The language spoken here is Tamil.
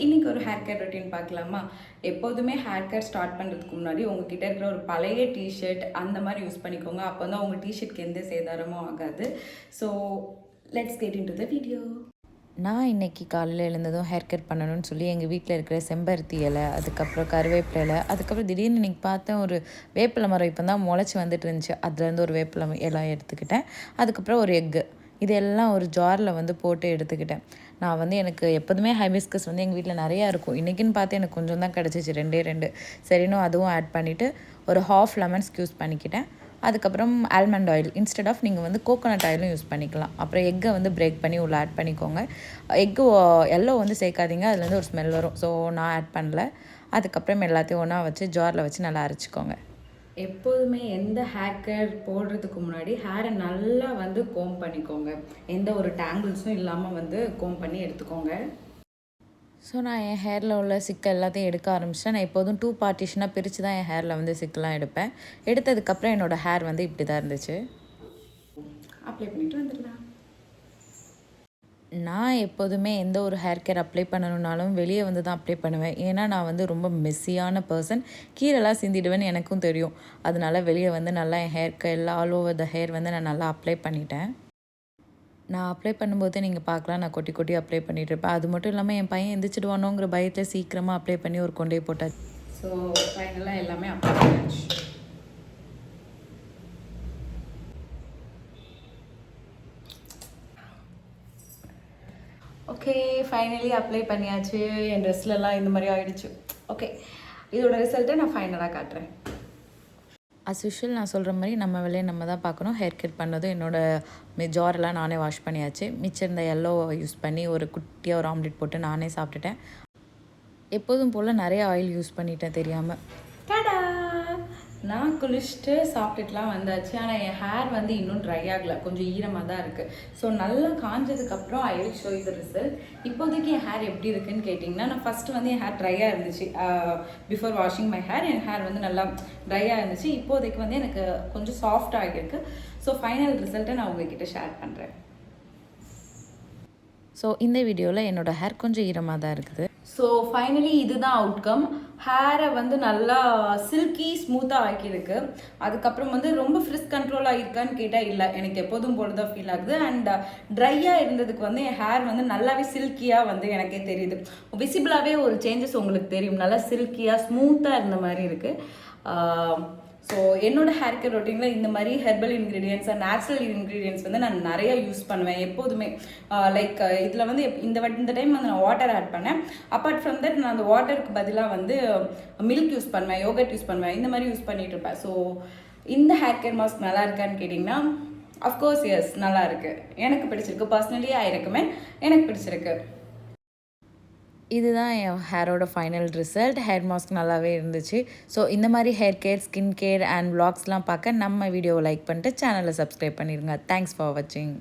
இன்றைக்கி ஒரு ஹேர் கேர் ரொட்டீன் பார்க்கலாமா? எப்போதுமே ஹேர் கேர் ஸ்டார்ட் பண்ணுறதுக்கு முன்னாடி உங்ககிட்ட இருக்கிற ஒரு பழைய டிஷர்ட் அந்த மாதிரி யூஸ் பண்ணிக்கோங்க. அப்போ தான் உங்கள் டிஷர்ட்க்கு எந்த சேதாரமும் ஆகாது. So let's get into the video. நான் இன்றைக்கி காலையில் எழுந்ததும் ஹேர் கட் பண்ணணும்னு சொல்லி எங்கள் வீட்டில் இருக்கிற செம்பருத்தி இலை, அதுக்கப்புறம் கருவேப்பிலை இலை, அதுக்கப்புறம் திடீர்னு இன்றைக்கி பார்த்தேன் ஒரு வேப்பிலை மரம் இப்போ தான் முளைச்சி வந்துட்டு இருந்துச்சு. அதுலேருந்து ஒரு வேப்பிலை இலை எடுத்துக்கிட்டேன். அதுக்கப்புறம் ஒரு எக்கு, இதெல்லாம் ஒரு ஜாரில் வந்து போட்டு எடுத்துக்கிட்டேன். நான் வந்து எனக்கு எப்போதுமே ஹைபிஸ்கஸ் வந்து எங்கள் வீட்டில் நிறையா இருக்கும். இன்றைக்கின்னு பார்த்து எனக்கு கொஞ்சம் தான் கிடச்சிச்சு, 2 சரின்னு அதுவும் ஆட் பண்ணிவிட்டு ஒரு ஹாஃப் லெமன் ஸ்க்யூஸ் பண்ணிக்கிட்டேன். அதுக்கப்புறம் ஆல்மண்ட் ஆயில் இன்ஸ்டெட் ஆஃப் நீங்கள் வந்து கோகோனட் ஆயிலும் யூஸ் பண்ணிக்கலாம். அப்புறம் எக்கை வந்து பிரேக் பண்ணி உள்ளே ஆட் பண்ணிக்கோங்க. எக்கு எல்லோ வந்து சேர்க்காதீங்க, அதுலேருந்து ஒரு ஸ்மெல் வரும். ஸோ நான் ஆட் பண்ணல. அதுக்கப்புறம் எல்லாத்தையும் ஒன்றா வச்சு ஜாரில் வச்சு நல்லா அரைச்சிக்கோங்க. எப்போதுமே எந்த ஹேர் கேர் போடுறதுக்கு முன்னாடி ஹேரை நல்லா வந்து கோம் பண்ணிக்கோங்க. எந்த ஒரு டேங்கிள்ஸும் இல்லாமல் வந்து கோம் பண்ணி எடுத்துக்கோங்க. ஸோ நான் என் ஹேரில் உள்ள சிக்கல் எல்லாத்தையும் எடுக்க ஆரம்பிச்சிட்டேன். நான் எப்போதும் 2 பார்ட்டிஷனாக பிரித்து தான் என் ஹேரில் வந்து சிக்கெலாம் எடுப்பேன். எடுத்ததுக்கப்புறம் என்னோடய ஹேர் வந்து இப்படி தான் இருந்துச்சு. அப்ளை பண்ணிவிட்டு வந்துடலாம். நான் எப்போதுமே எந்த ஒரு ஹேர் கேர் அப்ளை பண்ணணுன்னாலும் வெளியே வந்து தான் அப்ளை பண்ணுவேன். ஏன்னா நான் வந்து ரொம்ப மெஸ்ஸியான பர்சன். கீழெல்லாம் சிந்திடுவேன்னு எனக்கும் தெரியும். அதனால வெளியே வந்து நல்லா என் ஹேர்க்கு எல்லாம் ஆல் ஓவர் த ஹேர் வந்து நான் நல்லா அப்ளை பண்ணிட்டேன். நான் அப்ளை பண்ணும்போது நீங்கள் பார்க்கலாம், நான் கொட்டி கொட்டி அப்ளை பண்ணிகிட்டு இருப்பேன். அது மட்டும் இல்லாமல் என் பையன் எந்திரிச்சிடுவானோங்கிற பயத்தில் சீக்கிரமாக அப்ளை பண்ணி ஒரு கொண்டே போட்டாச்சு. ஸோ ஃபைனலாக எல்லாமே அப்ளை பண்ணியாச்சு. ஓகே, ஃபைனலி அப்ளை பண்ணியாச்சு. என் ட்ரெஸ்லலாம் இந்த மாதிரி ஆகிடுச்சு. ஓகே, இதோட ரிசல்ட்டை நான் ஃபைனலாக காட்டுறேன். அஸ் யூஷுவல் நான் சொல்கிற மாதிரி நம்ம வேலையை நம்ம தான் பார்க்கணும். ஹேர் கட் பண்ணதும் என்னோடய ஜாரெல்லாம் நானே வாஷ் பண்ணியாச்சு. மிச்சம் இருந்த எல்லோவை யூஸ் பண்ணி ஒரு குட்டியாக ஒரு ஆம்லெட் போட்டு நானே சாப்பிட்டுட்டேன். எப்போதும் போல் நிறைய ஆயில் யூஸ் பண்ணிட்டேன் தெரியாமல். நான் குளிச்சுட்டு சாப்பிட்டுட்டுலாம் வந்தாச்சு. ஆனால் என் ஹேர் வந்து இன்னும் ட்ரை ஆகலை, கொஞ்சம் ஈரமாக தான் இருக்குது. ஸோ நல்லா காஞ்சதுக்கப்புறம் I will show you the result. இப்போதைக்கு என் ஹேர் எப்படி இருக்குன்னு கேட்டிங்கன்னா, நான் ஃபஸ்ட்டு வந்து என் ஹேர் ட்ரையாக இருந்துச்சு. Before washing my hair N hair வந்து நல்லா ட்ரையாக இருந்துச்சு. இப்போதைக்கு வந்து எனக்கு கொஞ்சம் சாஃப்ட் ஆகியிருக்கு. ஸோ ஃபைனல் ரிசல்ட்டை நான் உங்ககிட்ட ஷேர் பண்ணுறேன். ஸோ இந்த வீடியோவில் என்னோடய ஹேர் கொஞ்சம் ஈரமாக தான் இருக்குது. ஸோ ஃபைனலி இதுதான் அவுட்கம். ஹேரை வந்து நல்லா சில்கி ஸ்மூத்தாக ஆக்கியிருக்கு. அதுக்கப்புறம் வந்து ரொம்ப ஃப்ரிஸ் கண்ட்ரோல் ஆகிருக்கான்னு கேட்டால் இல்லை, எனக்கு எப்போதும் போல தான் ஃபீல் ஆகுது. அண்ட் ட்ரையாக இருந்ததுக்கு வந்து என் ஹேர் வந்து நல்லாவே சில்கியாக வந்து எனக்கே தெரியுது. விசிபிளாகவே ஒரு சேஞ்சஸ் உங்களுக்கு தெரியும். நல்லா சில்கியாக ஸ்மூத்தாக இருந்த மாதிரி இருக்குது. ஸோ என்னோட ஹேர் கேர் ரொட்டீனில் இந்த மாதிரி herbal ingredients and natural ingredients வந்து நான் நிறையா யூஸ் பண்ணுவேன் எப்போதுமே. லைக் இதில் வந்து இந்த டைம் வந்து நான் வாட்டர் ஆட் பண்ணேன். அப்பார்ட் ஃப்ரம் தட் நான் அந்த வாட்டருக்கு பதிலாக வந்து மில்க் யூஸ் பண்ணுவேன், யோகட் யூஸ் பண்ணுவேன், இந்த மாதிரி யூஸ் பண்ணிகிட்டு இருப்பேன். ஸோ இந்த ஹேர் கேர் மாஸ்க் நல்லா இருக்கான்னு கேட்டிங்கன்னா, அஃப்கோர்ஸ் எஸ், நல்லா இருக்குது. எனக்கு பிடிச்சிருக்கு. Personally I recommend. எனக்கு பிடிச்சிருக்கு. இதுதான் என் ஹேரோட ஃபைனல் ரிசல்ட். ஹேர் மாஸ்க் நல்லாவே இருந்துச்சு. ஸோ இந்த மாதிரி hair care, skin care and விளாக்ஸ்லாம் பார்க்க நம்ம வீடியோவை லைக் பண்ணிட்டு சேனலை சப்ஸ்கிரைப் பண்ணிடுங்க. தேங்க்ஸ் ஃபார் வாட்சிங்.